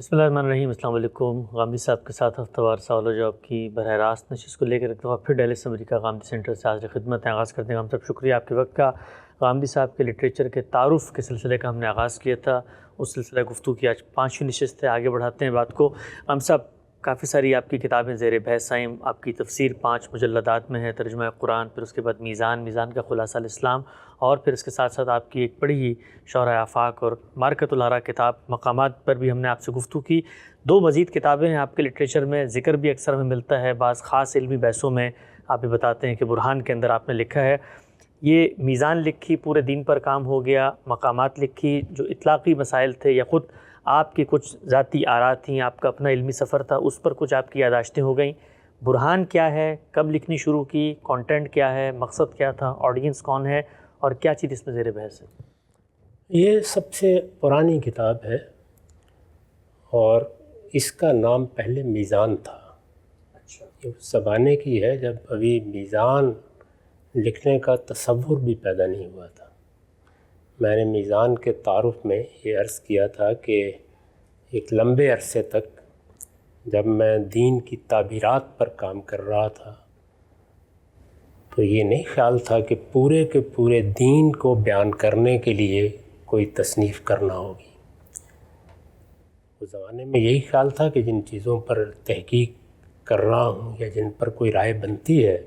بسم اللہ الرحمن الرحیم۔ السلام علیکم۔ غامدی صاحب کے ساتھ ہفتہ وار سوال و جواب کی براہ راست نشست کو لے کر ایک دفعہ پھر ڈیلس امریکہ غامدی سینٹر سے حاضر خدمت آغاز کرتے ہیں۔ ہم سب شکریہ آپ کے وقت کا۔ غامدی صاحب کے لٹریچر کے تعارف کے سلسلے کا ہم نے آغاز کیا تھا، اس سلسلہ گفتگو کی آج 5ویں نشست ہے۔ آگے بڑھاتے ہیں بات کو۔ غامدی صاحب، کافی ساری آپ کی کتابیں زیر بحث آئیں۔ آپ کی تفسیر 5 مجلدات میں ہے، ترجمہ قرآن، پھر اس کے بعد میزان کا خلاصہ الاسلام، اور پھر اس کے ساتھ ساتھ آپ کی ایک بڑی ہی شعراء آفاق اور معرکۃ الآراء کتاب مقامات پر بھی ہم نے آپ سے گفتگو کی۔ 2 مزید کتابیں ہیں آپ کے لٹریچر میں، ذکر بھی اکثر ہمیں ملتا ہے بعض خاص علمی بحثوں میں۔ آپ بھی بتاتے ہیں کہ برہان کے اندر آپ نے لکھا ہے، یہ میزان لکھی پورے دین پر کام ہو گیا، مقامات لکھی جو اطلاقی مسائل تھے یا خود آپ کی کچھ ذاتی آراء تھیں، آپ کا اپنا علمی سفر تھا، اس پر کچھ آپ کی یادداشتیں ہو گئیں۔ برہان کیا ہے، کب لکھنی شروع کی، کانٹینٹ کیا ہے، مقصد کیا تھا، آڈینس کون ہے اور کیا چیز اس میں زیر بحث ہے؟ یہ سب سے پرانی کتاب ہے اور اس کا نام پہلے میزان تھا۔ اچھا، یہ اس زمانے کی ہے جب ابھی میزان لکھنے کا تصور بھی پیدا نہیں ہوا تھا۔ میں نے میزان کے تعارف میں یہ عرض کیا تھا کہ ایک لمبے عرصے تک جب میں دین کی تعبیرات پر کام کر رہا تھا تو یہ نہیں خیال تھا کہ پورے کے پورے دین کو بیان کرنے کے لیے کوئی تصنیف کرنا ہوگی۔ اس زمانے میں یہی خیال تھا کہ جن چیزوں پر تحقیق کر رہا ہوں یا جن پر کوئی رائے بنتی ہے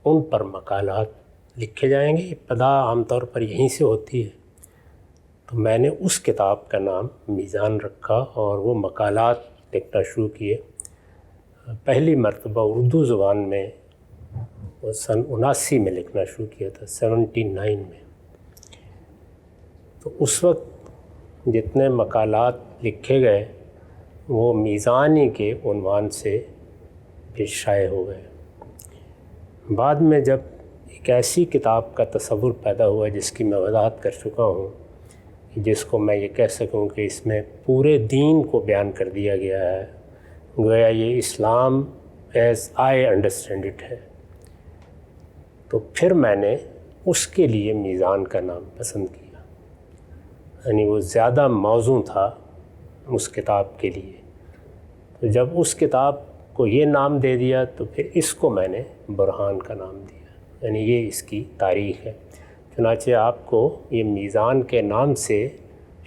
ان پر مقالات لکھے جائیں گے۔ ابتدا عام طور پر یہیں سے ہوتی ہے، تو میں نے اس کتاب کا نام میزان رکھا اور وہ مقالات لکھنا شروع کیے۔ پہلی مرتبہ اردو زبان میں وہ سن 79 میں لکھنا شروع کیا تھا، 79 میں۔ تو اس وقت جتنے مقالات لکھے گئے وہ میزانی کے عنوان سے بھی شائع ہو گئے۔ بعد میں جب ایک ایسی کتاب کا تصور پیدا ہوا جس کی میں وضاحت کر چکا ہوں، جس کو میں یہ کہہ سکوں کہ اس میں پورے دین کو بیان کر دیا گیا ہے، گویا یہ اسلام ایز آئی انڈرسٹینڈ اٹ ہے، تو پھر میں نے اس کے لیے میزان کا نام پسند کیا۔ یعنی وہ زیادہ موزوں تھا اس کتاب کے لیے۔ تو جب اس کتاب کو یہ نام دے دیا تو پھر اس کو میں نے برہان کا نام دیا، یعنی یہ اس کی تاریخ ہے۔ چنانچہ آپ کو یہ میزان کے نام سے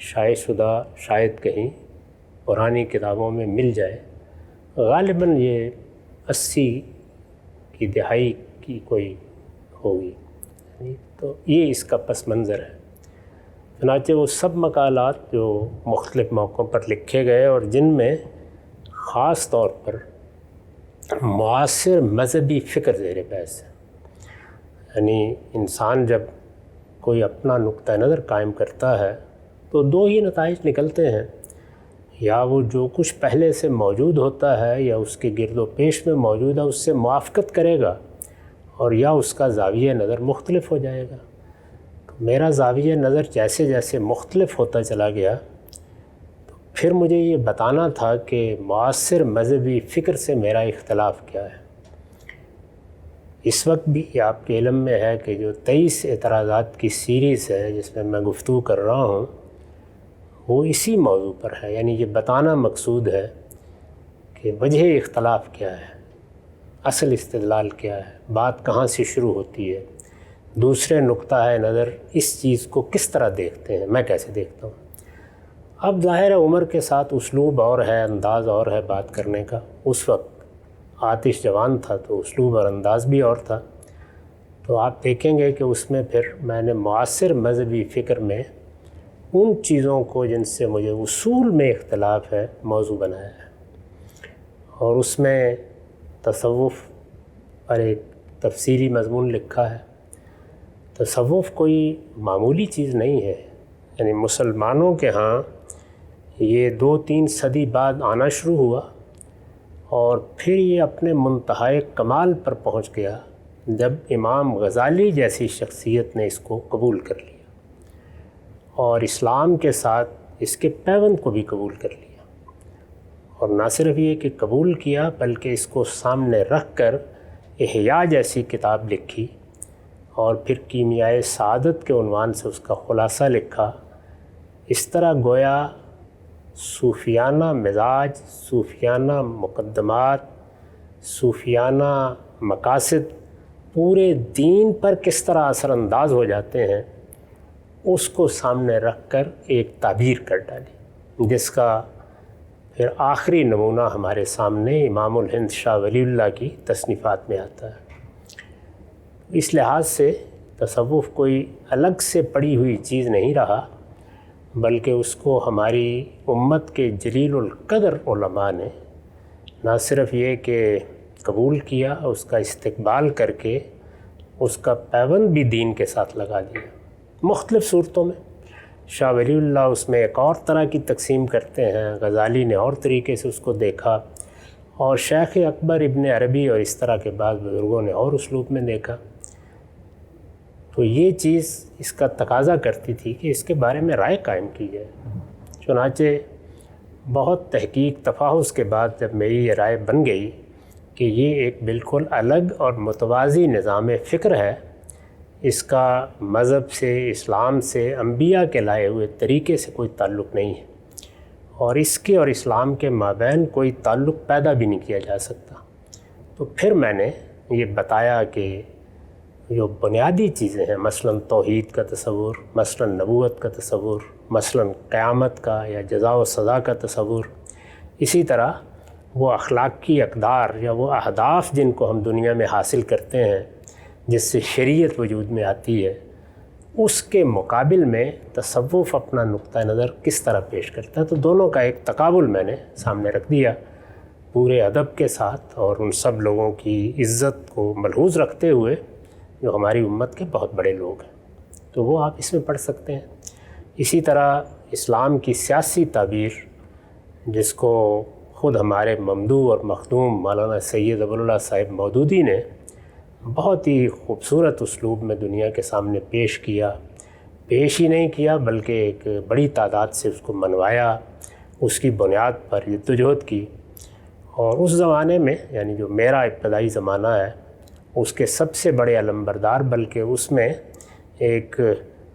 شائع شدہ شاید کہیں پرانی کتابوں میں مل جائے، غالباً یہ 80 کی دہائی کی کوئی ہوگی، تو یہ اس کا پس منظر ہے۔ چنانچہ وہ سب مقالات جو مختلف موقعوں پر لکھے گئے اور جن میں خاص طور پر معاصر مذہبی فکر زیر بحث ہے، یعنی انسان جب کوئی اپنا نقطہ نظر قائم کرتا ہے تو 2 ہی نتائج نکلتے ہیں، یا وہ جو کچھ پہلے سے موجود ہوتا ہے یا اس کے گرد و پیش میں موجود ہے اس سے موافقت کرے گا، اور یا اس کا زاویہ نظر مختلف ہو جائے گا۔ تو میرا زاویہ نظر جیسے جیسے مختلف ہوتا چلا گیا تو پھر مجھے یہ بتانا تھا کہ معاصر مذہبی فکر سے میرا اختلاف کیا ہے۔ اس وقت بھی آپ کے علم میں ہے کہ جو 23 اعتراضات کی سیریز ہے جس میں گفتگو کر رہا ہوں وہ اسی موضوع پر ہے، یعنی یہ بتانا مقصود ہے کہ وجہ اختلاف کیا ہے، اصل استدلال کیا ہے، بات کہاں سے شروع ہوتی ہے، دوسرے نقطہ نظر اس چیز کو کس طرح دیکھتے ہیں، میں کیسے دیکھتا ہوں۔ اب ظاہر ہے عمر کے ساتھ اسلوب اور ہے، انداز اور ہے بات کرنے کا۔ اس وقت آتش جوان تھا تو اسلوب اور انداز بھی اور تھا، تو آپ دیکھیں گے کہ اس میں پھر میں نے معاصر مذہبی فکر میں ان چیزوں کو جن سے مجھے اصول میں اختلاف ہے موضوع بنایا ہے، اور اس میں تصوف پر ایک تفصیلی مضمون لکھا ہے۔ تصوف کوئی معمولی چیز نہیں ہے، یعنی مسلمانوں کے ہاں یہ 2-3 صدی بعد آنا شروع ہوا اور پھر یہ اپنے منتہائے کمال پر پہنچ گیا جب امام غزالی جیسی شخصیت نے اس کو قبول کر لیا اور اسلام کے ساتھ اس کے پیوند کو بھی قبول کر لیا، اور نہ صرف یہ کہ قبول کیا بلکہ اس کو سامنے رکھ کر احیاء جیسی کتاب لکھی اور پھر کیمیائے سعادت کے عنوان سے اس کا خلاصہ لکھا۔ اس طرح گویا صوفیانہ مزاج، صوفیانہ مقدمات، صوفیانہ مقاصد پورے دین پر کس طرح اثر انداز ہو جاتے ہیں، اس کو سامنے رکھ کر ایک تعبیر کر ڈالی، جس کا پھر آخری نمونہ ہمارے سامنے امام الہند شاہ ولی اللہ کی تصنیفات میں آتا ہے۔ اس لحاظ سے تصوف کوئی الگ سے پڑی ہوئی چیز نہیں رہا، بلکہ اس کو ہماری امت کے جلیل القدر علماء نے نہ صرف یہ کہ قبول کیا، اس کا استقبال کر کے اس کا پیوند بھی دین کے ساتھ لگا دیا مختلف صورتوں میں۔ شاہ ولی اللہ اس میں ایک اور طرح کی تقسیم کرتے ہیں، غزالی نے اور طریقے سے اس کو دیکھا، اور شیخ اکبر ابن عربی اور اس طرح کے بعض بزرگوں نے اور اسلوب میں دیکھا۔ تو یہ چیز اس کا تقاضا کرتی تھی کہ اس کے بارے میں رائے قائم کی جائے۔ چنانچہ بہت تحقیق تفحص کے بعد جب میری یہ رائے بن گئی کہ یہ ایک بالکل الگ اور متوازی نظام فکر ہے، اس کا مذہب سے، اسلام سے، انبیاء کے لائے ہوئے طریقے سے کوئی تعلق نہیں ہے، اور اس کے اور اسلام کے مابین کوئی تعلق پیدا بھی نہیں کیا جا سکتا، تو پھر میں نے یہ بتایا کہ جو بنیادی چیزیں ہیں، مثلاً توحید کا تصور، مثلاً نبوت کا تصور، مثلاً قیامت کا یا جزا و سزا کا تصور، اسی طرح وہ اخلاقی اقدار یا وہ اہداف جن کو ہم دنیا میں حاصل کرتے ہیں، جس سے شریعت وجود میں آتی ہے، اس کے مقابل میں تصوف اپنا نقطہ نظر کس طرح پیش کرتا ہے۔ تو دونوں کا ایک تقابل میں نے سامنے رکھ دیا پورے ادب کے ساتھ، اور ان سب لوگوں کی عزت کو ملحوظ رکھتے ہوئے جو ہماری امت کے بہت بڑے لوگ ہیں، تو وہ آپ اس میں پڑھ سکتے ہیں۔ اسی طرح اسلام کی سیاسی تعبیر، جس کو خود ہمارے ممدوح اور مخدوم مولانا سید ابوالعلا صاحب مودودی نے بہت ہی خوبصورت اسلوب میں دنیا کے سامنے پیش ہی نہیں کیا بلکہ ایک بڑی تعداد سے اس کو منوایا، اس کی بنیاد پر جدوجہد کی، اور اس زمانے میں یعنی جو میرا ابتدائی زمانہ ہے، اس کے سب سے بڑے علمبردار، بلکہ اس میں ایک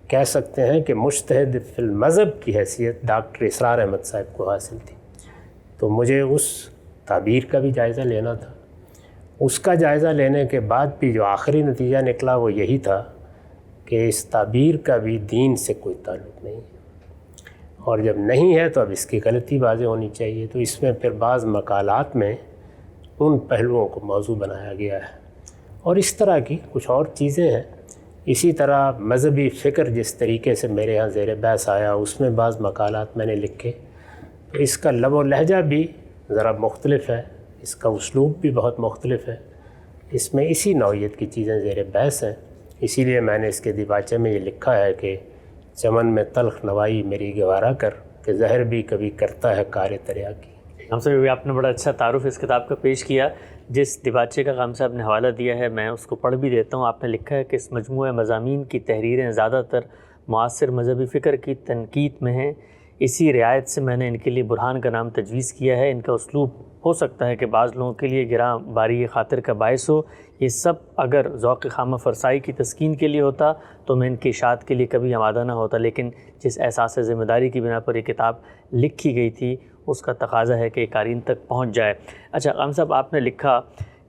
کہہ سکتے ہیں کہ مجتہد فی المذہب کی حیثیت ڈاکٹر اسرار احمد صاحب کو حاصل تھی۔ تو مجھے اس تعبیر کا بھی جائزہ لینا تھا۔ اس کا جائزہ لینے کے بعد بھی جو آخری نتیجہ نکلا وہ یہی تھا کہ اس تعبیر کا بھی دین سے کوئی تعلق نہیں ہے، اور جب نہیں ہے تو اب اس کی غلطی واضح ہونی چاہیے۔ تو اس میں پھر بعض مقالات میں ان پہلوؤں کو موضوع بنایا گیا ہے، اور اس طرح کی کچھ اور چیزیں ہیں۔ اسی طرح مذہبی فکر جس طریقے سے میرے ہاں زیر بحث آیا، اس میں بعض مقالات میں نے لکھے، تو اس کا لب و لہجہ بھی ذرا مختلف ہے، اس کا اسلوب بھی بہت مختلف ہے، اس میں اسی نوعیت کی چیزیں زیر بحث ہیں۔ اسی لیے میں نے اس کے دیباچے میں یہ لکھا ہے کہ چمن میں تلخ نوائی میری گوارا کر، کہ زہر بھی کبھی کرتا ہے کار دریا کی۔ ہم سے بھی آپ نے بڑا اچھا تعارف اس کتاب کا پیش کیا، جس دیباچے کا خام صاحب نے حوالہ دیا ہے میں اس کو پڑھ بھی دیتا ہوں۔ آپ نے لکھا ہے کہ اس مجموعہ مضامین کی تحریریں زیادہ تر معاصر مذہبی فکر کی تنقید میں ہیں، اسی رعایت سے میں نے ان کے لیے برہان کا نام تجویز کیا ہے۔ ان کا اسلوب ہو سکتا ہے کہ بعض لوگوں کے لیے گراں باری خاطر کا باعث ہو، یہ سب اگر ذوق خامہ فرسائی کی تسکین کے لیے ہوتا تو میں ان کی اشاعت کے لیے کبھی آمادہ نہ ہوتا، لیکن جس احساس ذمہ داری کی بنا پر یہ کتاب لکھی گئی تھی اس کا تقاضا ہے کہ قارئین تک پہنچ جائے۔ اچھا خام صاحب، آپ نے لکھا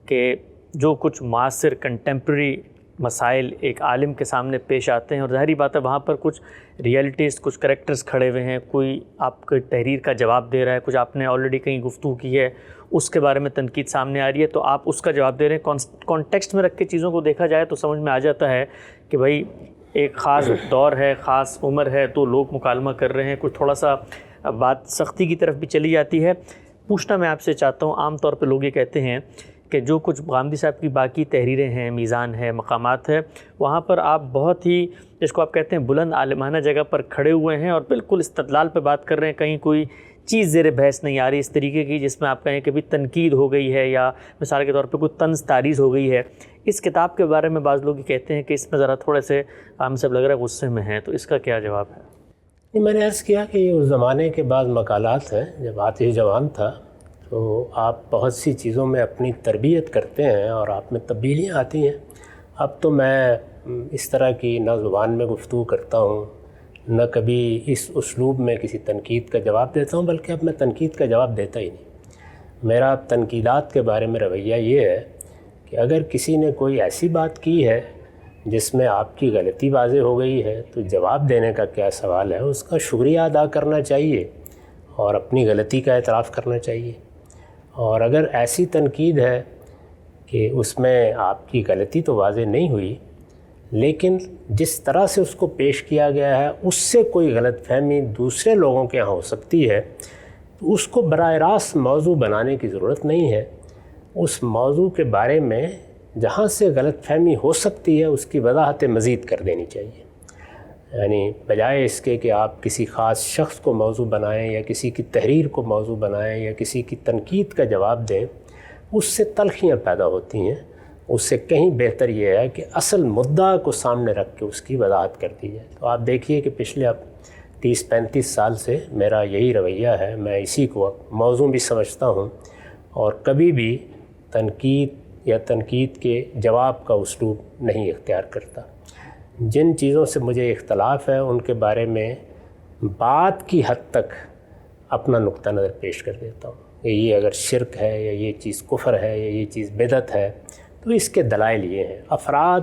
کہ جو کچھ معاصر کنٹمپریری مسائل ایک عالم کے سامنے پیش آتے ہیں، اور ظاہری بات ہے وہاں پر کچھ ریئلٹیز، کچھ کریکٹرز کھڑے ہوئے ہیں، کوئی آپ کی تحریر کا جواب دے رہا ہے، کچھ آپ نے آلریڈی کہیں گفتگو کی ہے اس کے بارے میں تنقید سامنے آ رہی ہے، تو آپ اس کا جواب دے رہے ہیں۔ کانٹیکسٹ میں رکھ کے چیزوں کو دیکھا جائے تو سمجھ میں آ جاتا ہے کہ بھائی ایک خاص دور ہے، خاص عمر ہے، تو لوگ مکالمہ کر رہے ہیں، کچھ تھوڑا سا بات سختی کی طرف بھی چلی جاتی ہے۔ پوچھنا میں آپ سے چاہتا ہوں، عام طور پہ لوگ یہ کہتے ہیں کہ جو کچھ غامدی صاحب کی باقی تحریریں ہیں، میزان ہے، مقامات ہے، وہاں پر آپ بہت ہی جس کو آپ کہتے ہیں بلند عالمانہ جگہ پر کھڑے ہوئے ہیں اور بالکل استدلال پہ بات کر رہے ہیں، کہیں کوئی چیز زیر بحث نہیں آ رہی اس طریقے کی جس میں آپ کہیں کہ بھی تنقید ہو گئی ہے یا مثال کے طور پہ کوئی طنز تاریز ہو گئی ہے۔ اس کتاب کے بارے میں بعض لوگ یہ کہتے ہیں کہ اس میں ذرا تھوڑے سے عام صاحب لگ رہا ہے غصے میں ہیں، تو اس کا کیا جواب ہے؟ میں نے عرض کیا کہ یہ اس زمانے کے بعض مقالات ہیں، جب آتش جوان تھا تو آپ بہت سی چیزوں میں اپنی تربیت کرتے ہیں اور آپ میں تبدیلیاں آتی ہیں۔ اب تو میں اس طرح کی نہ زبان میں گفتگو کرتا ہوں، نہ کبھی اس اسلوب میں کسی تنقید کا جواب دیتا ہوں، بلکہ اب میں تنقید کا جواب دیتا ہی نہیں۔ میرا تنقیدات کے بارے میں رویہ یہ ہے کہ اگر کسی نے کوئی ایسی بات کی ہے جس میں آپ کی غلطی واضح ہو گئی ہے تو جواب دینے کا کیا سوال ہے، اس کا شکریہ ادا کرنا چاہیے اور اپنی غلطی کا اعتراف کرنا چاہیے۔ اور اگر ایسی تنقید ہے کہ اس میں آپ کی غلطی تو واضح نہیں ہوئی، لیکن جس طرح سے اس کو پیش کیا گیا ہے اس سے کوئی غلط فہمی دوسرے لوگوں کے ہاں ہو سکتی ہے، تو اس کو براہ راست موضوع بنانے کی ضرورت نہیں ہے۔ اس موضوع کے بارے میں جہاں سے غلط فہمی ہو سکتی ہے اس کی وضاحت مزید کر دینی چاہیے۔ یعنی بجائے اس کے کہ آپ کسی خاص شخص کو موضوع بنائیں یا کسی کی تحریر کو موضوع بنائیں یا کسی کی تنقید کا جواب دیں، اس سے تلخیاں پیدا ہوتی ہیں۔ اس سے کہیں بہتر یہ ہے کہ اصل مدعا کو سامنے رکھ کے اس کی وضاحت کر دی جائے۔ تو آپ دیکھیے کہ پچھلے اب 30-35 سال سے میرا یہی رویہ ہے، میں اسی کو موضوع بھی سمجھتا ہوں اور کبھی بھی تنقید یا تنقید کے جواب کا اسلوب نہیں اختیار کرتا۔ جن چیزوں سے مجھے اختلاف ہے ان کے بارے میں بات کی حد تک اپنا نقطہ نظر پیش کر دیتا ہوں کہ یہ اگر شرک ہے یا یہ چیز کفر ہے یا یہ چیز بدعت ہے تو اس کے دلائل یہ ہیں۔ افراد،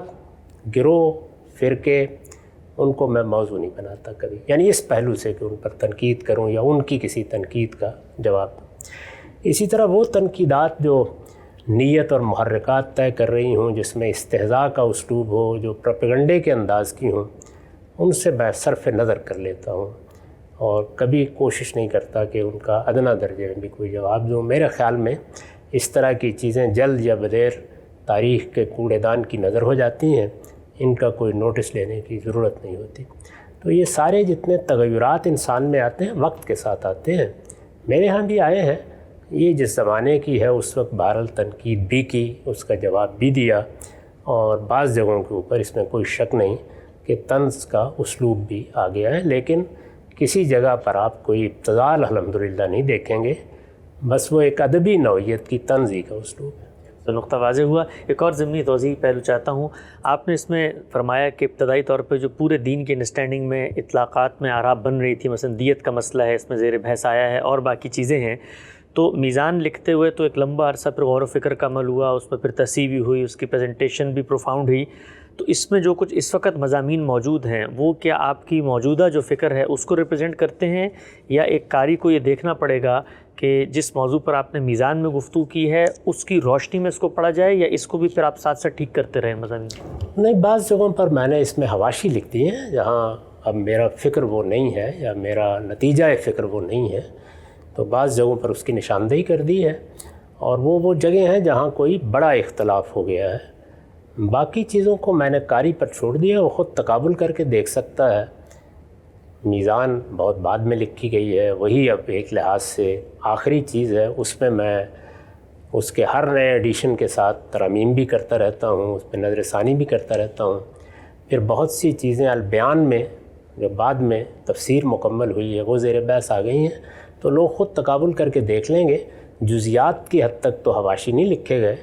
گروہ، فرقے، ان کو میں موضوع نہیں بناتا کبھی، یعنی اس پہلو سے کہ ان پر تنقید کروں یا ان کی کسی تنقید کا جواب دوں۔ اسی طرح وہ تنقیدات جو نیت اور محرکات طے کر رہی ہوں، جس میں استہزاء کا اسلوب ہو، جو پروپیگنڈے کے انداز کی ہوں، ان سے میں صرف نظر کر لیتا ہوں اور کبھی کوشش نہیں کرتا کہ ان کا ادنیٰ درجے میں بھی کوئی جواب دوں۔ میرے خیال میں اس طرح کی چیزیں جلد یا بدیر تاریخ کے کوڑے دان کی نظر ہو جاتی ہیں، ان کا کوئی نوٹس لینے کی ضرورت نہیں ہوتی۔ تو یہ سارے جتنے تغیرات انسان میں آتے ہیں وقت کے ساتھ آتے ہیں، میرے ہاں بھی آئے ہیں۔ یہ جس زمانے کی ہے اس وقت بہرحال تنقید بھی کی، اس کا جواب بھی دیا، اور بعض جگہوں کے اوپر اس میں کوئی شک نہیں کہ طنز کا اسلوب بھی آ گیا ہے، لیکن کسی جگہ پر آپ کوئی ابتذال الحمدللہ نہیں دیکھیں گے، بس وہ ایک ادبی نوعیت کی طنزی کا اسلوب ہے۔ تو نقطہ واضح ہوا۔ ایک اور ضمنی توضیح پہلو چاہتا ہوں، آپ نے اس میں فرمایا کہ ابتدائی طور پہ جو پورے دین کی انڈرسٹینڈنگ میں اطلاقات میں آراء بن رہی تھی، مثلا دیت کا مسئلہ ہے، اس میں زیر بحث آیا ہے اور باقی چیزیں ہیں، تو میزان لکھتے ہوئے تو ایک لمبا عرصہ پھر غور و فکر کا عمل ہوا، اس میں پھر تصحیح بھی ہوئی، اس کی پریزنٹیشن بھی پروفاؤنڈ ہوئی۔ تو اس میں جو کچھ اس وقت مضامین موجود ہیں وہ کیا آپ کی موجودہ جو فکر ہے اس کو ریپرزینٹ کرتے ہیں، یا ایک قاری کو یہ دیکھنا پڑے گا کہ جس موضوع پر آپ نے میزان میں گفتگو کی ہے اس کی روشنی میں اس کو پڑھا جائے، یا اس کو بھی پھر آپ ساتھ ساتھ ٹھیک کرتے رہیں مضامین؟ نہیں، بعض جگہوں پر میں نے اس میں حواشی لکھ دی ہیں جہاں اب میرا فکر وہ نہیں ہے یا میرا نتیجہ فکر وہ نہیں ہے، تو بعض جگہوں پر اس کی نشاندہی کر دی ہے، اور وہ جگہیں ہیں جہاں کوئی بڑا اختلاف ہو گیا ہے۔ باقی چیزوں کو میں نے قاری پر چھوڑ دیا، وہ خود تقابل کر کے دیکھ سکتا ہے۔ میزان بہت بعد میں لکھی گئی ہے، وہی اب ایک لحاظ سے آخری چیز ہے، اس میں میں اس کے ہر نئے ایڈیشن کے ساتھ ترامیم بھی کرتا رہتا ہوں، اس پہ نظر ثانی بھی کرتا رہتا ہوں۔ پھر بہت سی چیزیں البیان میں جو بعد میں تفسیر مکمل ہوئی ہے وہ زیر بحث آ گئی ہیں، تو لوگ خود تقابل کر کے دیکھ لیں گے۔ جزیات کی حد تک تو حواشی نہیں لکھے گئے،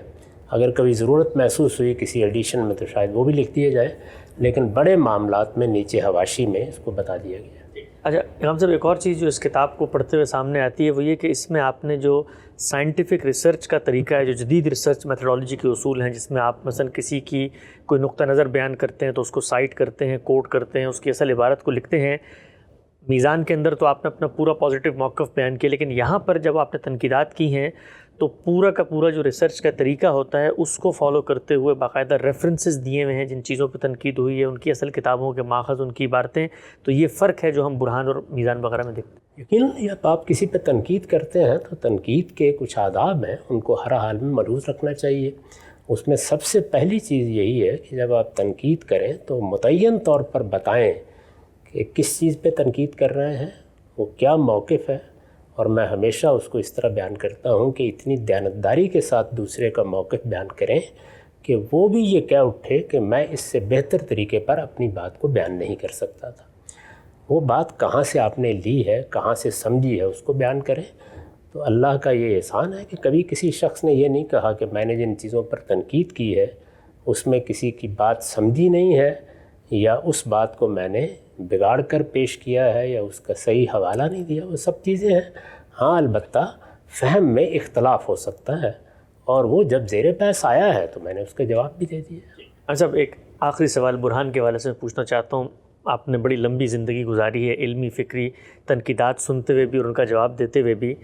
اگر کبھی ضرورت محسوس ہوئی کسی ایڈیشن میں تو شاید وہ بھی لکھ دیے جائے، لیکن بڑے معاملات میں نیچے حواشی میں اس کو بتا دیا گیا۔ اچھا امام صاحب، ایک اور چیز جو اس کتاب کو پڑھتے ہوئے سامنے آتی ہے وہ یہ کہ اس میں آپ نے جو سائنٹیفک ریسرچ کا طریقہ ہے، جو جدید ریسرچ میتھڈالوجی کے اصول ہیں، جس میں آپ مثلا کسی کی کوئی نقطہ نظر بیان کرتے ہیں تو اس کو سائٹ کرتے ہیں، کوٹ کرتے ہیں، اس کی اصل عبارت کو لکھتے ہیں۔ میزان کے اندر تو آپ نے اپنا پورا پازیٹیو موقف بیان کیا، لیکن یہاں پر جب آپ نے تنقیدات کی ہیں تو پورا کا پورا جو ریسرچ کا طریقہ ہوتا ہے اس کو فالو کرتے ہوئے باقاعدہ ریفرنسز دیے ہوئے ہیں جن چیزوں پہ تنقید ہوئی ہے، ان کی اصل کتابوں کے ماخذ، ان کی عبارتیں۔ تو یہ فرق ہے جو ہم برہان اور میزان وغیرہ میں دیکھتے ہیں۔ یقیناً جب آپ کسی پہ تنقید کرتے ہیں تو تنقید کے کچھ آداب ہیں، ان کو ہر حال میں ملحوظ رکھنا چاہیے۔ اس میں سب سے پہلی چیز یہی ہے کہ جب آپ تنقید کریں تو متعین طور پر بتائیں کہ کس چیز پہ تنقید کر رہے ہیں، وہ کیا موقف ہے، اور میں ہمیشہ اس کو اس طرح بیان کرتا ہوں کہ اتنی دیانتداری کے ساتھ دوسرے کا موقف بیان کریں کہ وہ بھی یہ کہہ اٹھے کہ میں اس سے بہتر طریقے پر اپنی بات کو بیان نہیں کر سکتا تھا۔ وہ بات کہاں سے آپ نے لی ہے، کہاں سے سمجھی ہے، اس کو بیان کریں۔ تو اللہ کا یہ احسان ہے کہ کبھی کسی شخص نے یہ نہیں کہا کہ میں نے جن چیزوں پر تنقید کی ہے اس میں کسی کی بات سمجھی نہیں ہے یا اس بات کو میں نے بگاڑ کر پیش کیا ہے یا اس کا صحیح حوالہ نہیں دیا، وہ سب چیزیں ہیں۔ ہاں البتہ فہم میں اختلاف ہو سکتا ہے، اور وہ جب زیر بحث آیا ہے تو میں نے اس کا جواب بھی دے دیا۔ اچھا، ایک آخری سوال برہان کے حوالے سے پوچھنا چاہتا ہوں۔ آپ نے بڑی لمبی زندگی گزاری ہے، علمی فکری تنقیدات سنتے ہوئے بھی اور ان کا جواب دیتے ہوئے بھی۔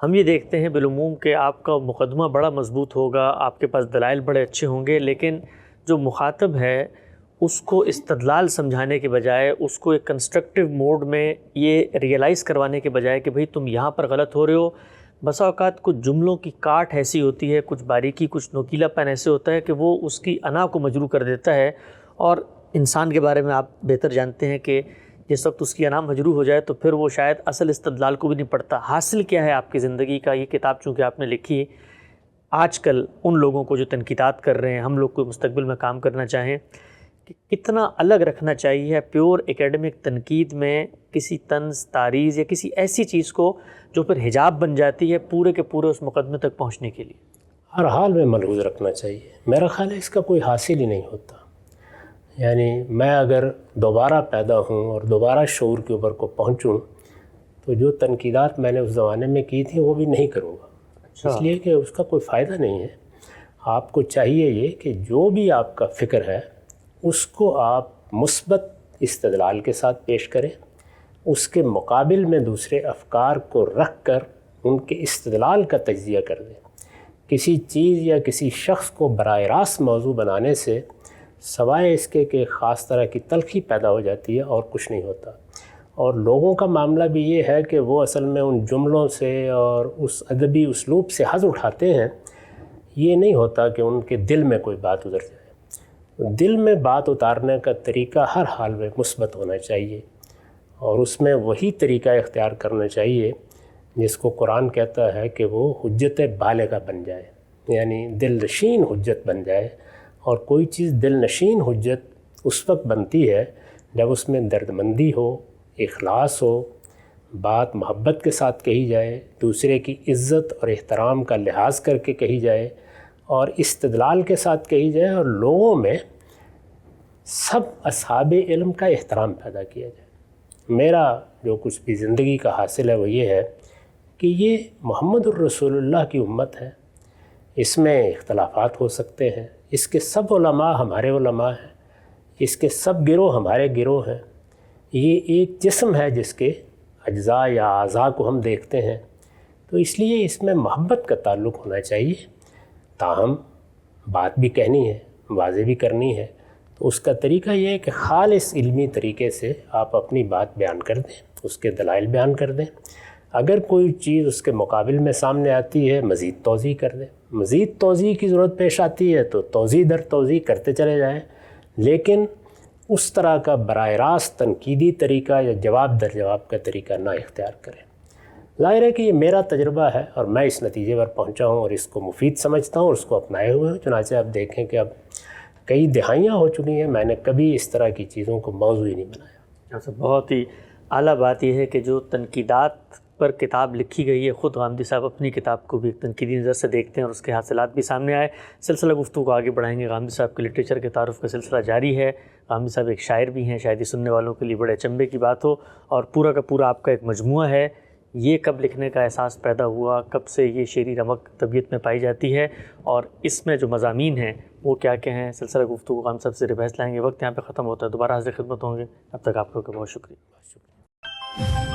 ہم یہ دیکھتے ہیں بالعموم کہ آپ کا مقدمہ بڑا مضبوط ہوگا، آپ کے پاس دلائل بڑے اچھے ہوں گے، لیکن جو مخاطب ہے اس کو استدلال سمجھانے کے بجائے، اس کو ایک کنسٹرکٹیو موڈ میں یہ ریئلائز کروانے کے بجائے کہ بھئی تم یہاں پر غلط ہو رہے ہو، بسا اوقات کچھ جملوں کی کاٹ ایسی ہوتی ہے، کچھ باریکی، کچھ نوکیلا پن ایسے ہوتا ہے کہ وہ اس کی انا کو مجروح کر دیتا ہے۔ اور انسان کے بارے میں آپ بہتر جانتے ہیں کہ جس وقت اس کی انا مجروح ہو جائے تو پھر وہ شاید اصل استدلال کو بھی نہیں پڑھتا۔ حاصل کیا ہے آپ کی زندگی کا؟ یہ کتاب چونکہ آپ نے لکھی آج کل ان لوگوں کو جو تنقیدات کر رہے ہیں، ہم لوگ کو مستقبل میں کام کرنا چاہیں، کہ کتنا الگ رکھنا چاہیے پیور ایکیڈمک تنقید میں کسی طنز، تعریض یا کسی ایسی چیز کو جو پھر حجاب بن جاتی ہے پورے کے پورے اس مقدمے تک پہنچنے کے لیے؟ ہر حال میں ملحوظ رکھنا چاہیے۔ میرا خیال ہے اس کا کوئی حاصل ہی نہیں ہوتا۔ یعنی میں اگر دوبارہ پیدا ہوں اور دوبارہ شعور کے اوپر کو پہنچوں تو جو تنقیدات میں نے اس زمانے میں کی تھیں وہ بھی نہیں کروں گا، اس لیے کہ اس کا کوئی فائدہ نہیں ہے۔ آپ کو چاہیے یہ کہ جو بھی آپ کا فکر ہے اس کو آپ مثبت استدلال کے ساتھ پیش کریں، اس کے مقابل میں دوسرے افکار کو رکھ کر ان کے استدلال کا تجزیہ کر دیں۔ کسی چیز یا کسی شخص کو براہ راست موضوع بنانے سے سوائے اس کے کہ خاص طرح کی تلخی پیدا ہو جاتی ہے اور کچھ نہیں ہوتا۔ اور لوگوں کا معاملہ بھی یہ ہے کہ وہ اصل میں ان جملوں سے اور اس ادبی اسلوب سے حظ اٹھاتے ہیں، یہ نہیں ہوتا کہ ان کے دل میں کوئی بات اتر جائے۔ دل میں بات اتارنے کا طریقہ ہر حال میں مثبت ہونا چاہیے، اور اس میں وہی طریقہ اختیار کرنا چاہیے جس کو قرآن کہتا ہے کہ وہ حجت بالغہ بن جائے، یعنی دل نشین حجت بن جائے۔ اور کوئی چیز دل نشین حجت اس وقت بنتی ہے جب اس میں دردمندی ہو، اخلاص ہو، بات محبت کے ساتھ کہی جائے، دوسرے کی عزت اور احترام کا لحاظ کر کے کہی جائے، اور استدلال کے ساتھ کہی جائے، اور لوگوں میں سب اصحاب علم کا احترام پیدا کیا جائے۔ میرا جو کچھ بھی زندگی کا حاصل ہے وہ یہ ہے کہ یہ محمد الرسول اللہ کی امت ہے، اس میں اختلافات ہو سکتے ہیں، اس کے سب علماء ہمارے علماء ہیں، اس کے سب گروہ ہمارے گروہ ہیں، یہ ایک جسم ہے جس کے اجزاء یا اعضاء کو ہم دیکھتے ہیں، تو اس لیے اس میں محبت کا تعلق ہونا چاہیے۔ تاہم بات بھی کہنی ہے، واضح بھی کرنی ہے، تو اس کا طریقہ یہ ہے کہ خالص علمی طریقے سے آپ اپنی بات بیان کر دیں، اس کے دلائل بیان کر دیں۔ اگر کوئی چیز اس کے مقابل میں سامنے آتی ہے مزید توضیح کر دیں، مزید توضیح کی ضرورت پیش آتی ہے تو توضیح در توضیح کرتے چلے جائیں، لیکن اس طرح کا براہ راست تنقیدی طریقہ یا جواب در جواب کا طریقہ نہ اختیار کریں۔ ظاہر ہے کہ یہ میرا تجربہ ہے اور میں اس نتیجے پر پہنچا ہوں اور اس کو مفید سمجھتا ہوں اور اس کو اپنائے ہوئے ہوں۔ چنانچہ آپ دیکھیں کہ اب کئی دہائیاں ہو چکی ہیں، میں نے کبھی اس طرح کی چیزوں کو موضوع ہی نہیں بنایا۔ بہت ہی اعلیٰ بات یہ ہے کہ جو تنقیدات پر کتاب لکھی گئی ہے، خود غامدی صاحب اپنی کتاب کو بھی ایک تنقیدی نظر سے دیکھتے ہیں اور اس کے حاصلات بھی سامنے آئے۔ سلسلہ گفتگو کو آگے بڑھائیں گے۔ غامدی صاحب کے لٹریچر کے تعارف کا سلسلہ جاری ہے۔ غامدی صاحب ایک شاعر بھی ہیں، شاید ہی سننے والوں کے لیے بڑے اچنبے کی بات ہو، اور پورا کا پورا آپ کا ایک مجموعہ ہے۔ یہ کب لکھنے کا احساس پیدا ہوا، کب سے یہ شعری رمق طبیعت میں پائی جاتی ہے، اور اس میں جو مضامین ہیں وہ کیا کیا ہیں؟ سلسلہ گفتگو غامدی صاحب سے بحث لائیں گے۔ وقت یہاں پہ ختم ہوتا ہے، دوبارہ حاضر خدمت ہوں گے، اب تک آپ لوگوں کا بہت شکریہ۔